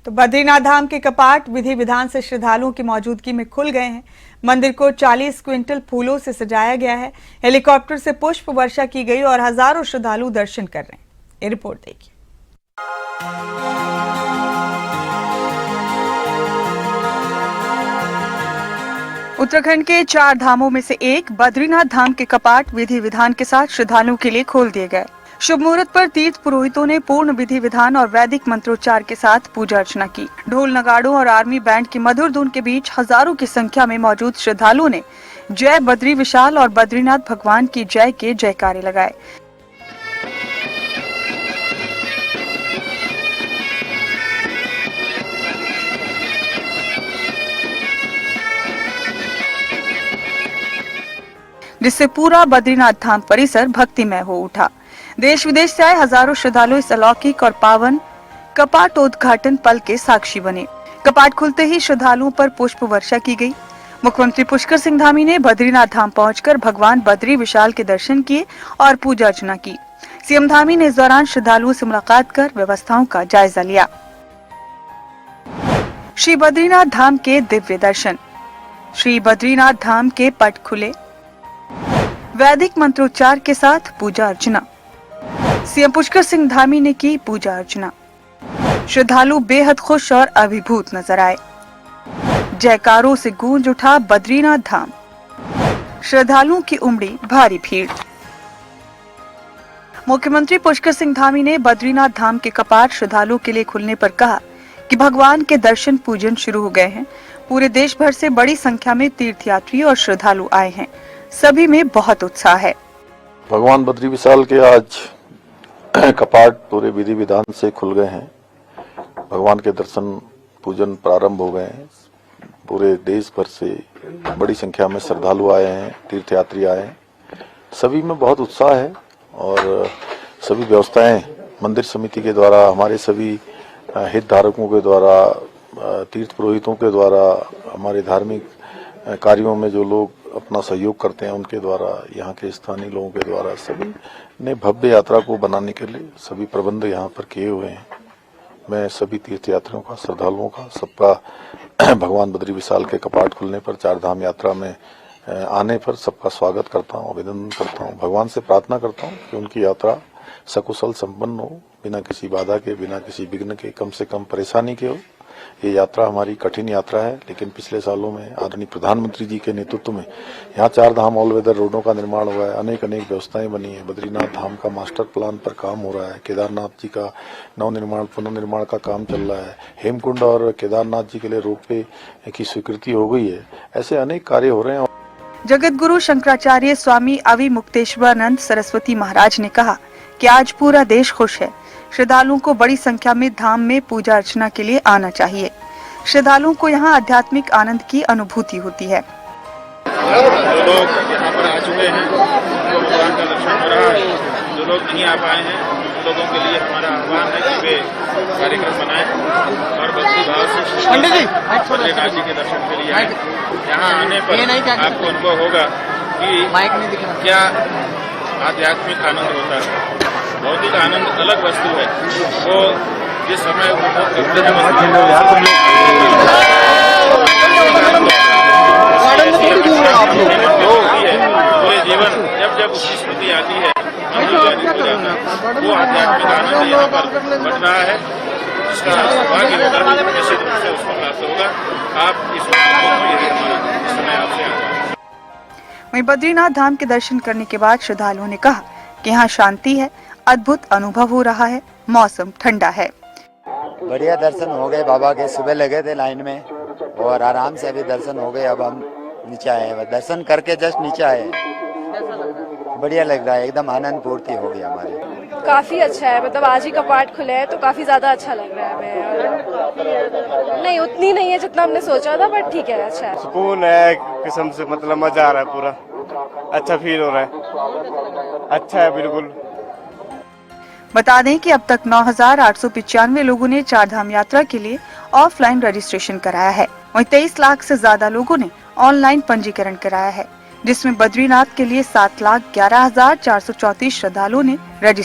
तो बद्रीनाथ धाम के कपाट विधि विधान से श्रद्धालुओं की मौजूदगी में खुल गए हैं। मंदिर को 40 क्विंटल फूलों से सजाया गया है। हेलीकॉप्टर से पुष्प वर्षा की गई और हजारों श्रद्धालु दर्शन कर रहे हैं। ये रिपोर्ट देखिए। उत्तराखंड के 4 धामों में से एक बद्रीनाथ धाम के कपाट विधि विधान के साथ श्रद्धालुओं के लिए खोल दिए गए। शुभ मुहूर्त पर तीर्थ पुरोहितों ने पूर्ण विधि विधान और वैदिक मंत्रोच्चार के साथ पूजा अर्चना की। ढोल नगाड़ों और आर्मी बैंड की मधुर धुन के बीच हजारों की संख्या में मौजूद श्रद्धालुओं ने जय बद्री विशाल और बद्रीनाथ भगवान की जय के जयकारे लगाए। जिससे पूरा बद्रीनाथ धाम परिसर भक्तिमय हो उठा। देश विदेश से आए हजारों श्रद्धालु इस अलौकिक और पावन कपाटोद्घाटन पल के साक्षी बने। कपाट खुलते ही श्रद्धालुओं पर पुष्प वर्षा की गई। मुख्यमंत्री पुष्कर सिंह धामी ने बद्रीनाथ धाम पहुंचकर भगवान बद्री विशाल के दर्शन किए और पूजा अर्चना की। सीएम धामी ने इस दौरान श्रद्धालुओं से मुलाकात कर व्यवस्थाओं का जायजा लिया। श्री बद्रीनाथ धाम के दिव्य दर्शन। श्री बद्रीनाथ धाम के पट खुले। वैदिक मंत्रोच्चार के साथ पूजा अर्चना। सीएम पुष्कर सिंह धामी ने की पूजा अर्चना। श्रद्धालु बेहद खुश और अभिभूत नजर आए। जयकारों से गूंज उठा बद्रीनाथ धाम। श्रद्धालुओं की उमड़ी भारी भीड़। मुख्यमंत्री पुष्कर सिंह धामी ने बद्रीनाथ धाम के कपाट श्रद्धालुओं के लिए खुलने पर कहा कि भगवान के दर्शन पूजन शुरू हो गए हैं। पूरे देश भर से बड़ी संख्या में तीर्थयात्री और श्रद्धालु आए हैं। सभी में बहुत उत्साह है। भगवान बद्री विशाल के आज कपाट पूरे विधि विधान से खुल गए हैं। भगवान के दर्शन पूजन प्रारंभ हो गए हैं। पूरे देश भर से बड़ी संख्या में श्रद्धालु आए हैं, तीर्थयात्री आए हैं। सभी में बहुत उत्साह है और सभी व्यवस्थाएं मंदिर समिति के द्वारा, हमारे सभी हितधारकों के द्वारा, तीर्थ पुरोहितों के द्वारा, हमारे धार्मिक कार्यों में जो लोग अपना सहयोग करते हैं उनके द्वारा, यहाँ के स्थानीय लोगों के द्वारा सभी ने भव्य यात्रा को बनाने के लिए सभी प्रबंध यहाँ पर किए हुए हैं। मैं सभी तीर्थयात्रियों का, श्रद्धालुओं का, सबका भगवान बद्री विशाल के कपाट खुलने पर 4 धाम यात्रा में आने पर सबका स्वागत करता हूँ, अभिनंदन करता हूँ। भगवान से प्रार्थना करता हूँ कि उनकी यात्रा सकुशल संपन्न हो, बिना किसी बाधा के, बिना किसी विघ्न के, कम से कम परेशानी के हो। ये यात्रा हमारी कठिन यात्रा है, लेकिन पिछले सालों में आदरणीय प्रधानमंत्री जी के नेतृत्व में यहाँ 4 धाम ऑल वेदर रोडों का निर्माण हुआ है। अनेक व्यवस्थाएं बनी है। बद्रीनाथ धाम का मास्टर प्लान पर काम हो रहा है। केदारनाथ जी का नवनिर्माण, पुनर्निर्माण का काम चल रहा है। हेमकुंड और केदारनाथ जी के लिए रोपवे की स्वीकृति हो गई है। ऐसे अनेक कार्य हो रहे हैं। जगत गुरु शंकराचार्य स्वामी अविमुक्तेश्वरानंद सरस्वती महाराज ने कहा कि आज पूरा देश खुश है। श्रद्धालुओं को बड़ी संख्या में धाम में पूजा अर्चना के लिए आना चाहिए। श्रद्धालुओं को यहाँ आध्यात्मिक आनंद की अनुभूति होती है। जो लोग यहाँ पर आ चुके हैं, उनको भगवान का दर्शन हो रहा है। जो लोग नहीं आ पाए हैं, उन लोगों के लिए हमारा आह्वान है कि वे कार्यक्रम बनाएं और भक्ति भाव से बद्रीनाथ जी के दर्शन के लिए आए। यहाँ आने पर आपको अनुभव होगा कि क्या आध्यात्मिक आनंद होता है। भौतिक आनंद अलग वस्तु है, वो जिस समय उपभोग करते हैं पूरे जीवन जब उसकी स्मृति आती है वो आध्यात्मिक आनंद यहाँ पर बढ़ रहा है, जिसका सौभाग्य होगा निश्चित रूप से उसको प्राप्त होगा। आप इस समय आपसे वहीं बद्रीनाथ धाम के दर्शन करने के बाद श्रद्धालुओं ने कहा कि यहाँ शांति है, अद्भुत अनुभव हो रहा है, मौसम ठंडा है। बढ़िया दर्शन हो गए बाबा के। सुबह लगे थे लाइन में और आराम से अभी दर्शन हो गए। अब हम नीचे आए हैं, दर्शन करके जस्ट नीचे आए। बढ़िया लग रहा है, एकदम आनंद पूर्ति हो गई हमारी। काफी अच्छा है, मतलब आज ही कपाट खुले हैं तो काफी ज्यादा अच्छा लग रहा है। नहीं उतनी नहीं है जितना हमने सोचा था, बट ठीक है, अच्छा है। सुकून है एक किस्म से, मतलब मजा आ रहा है, पूरा अच्छा फील हो रहा है। अच्छा है बिल्कुल। बता दें कि अब तक 9,895 लोगों ने 4 धाम यात्रा के लिए ऑफलाइन रजिस्ट्रेशन कराया है। वहीं 23 लाख से ज्यादा लोगों ने ऑनलाइन पंजीकरण कराया है, जिसमें बद्रीनाथ के लिए 7,11,434 श्रद्धालुओं ने रजिस्ट्रेशन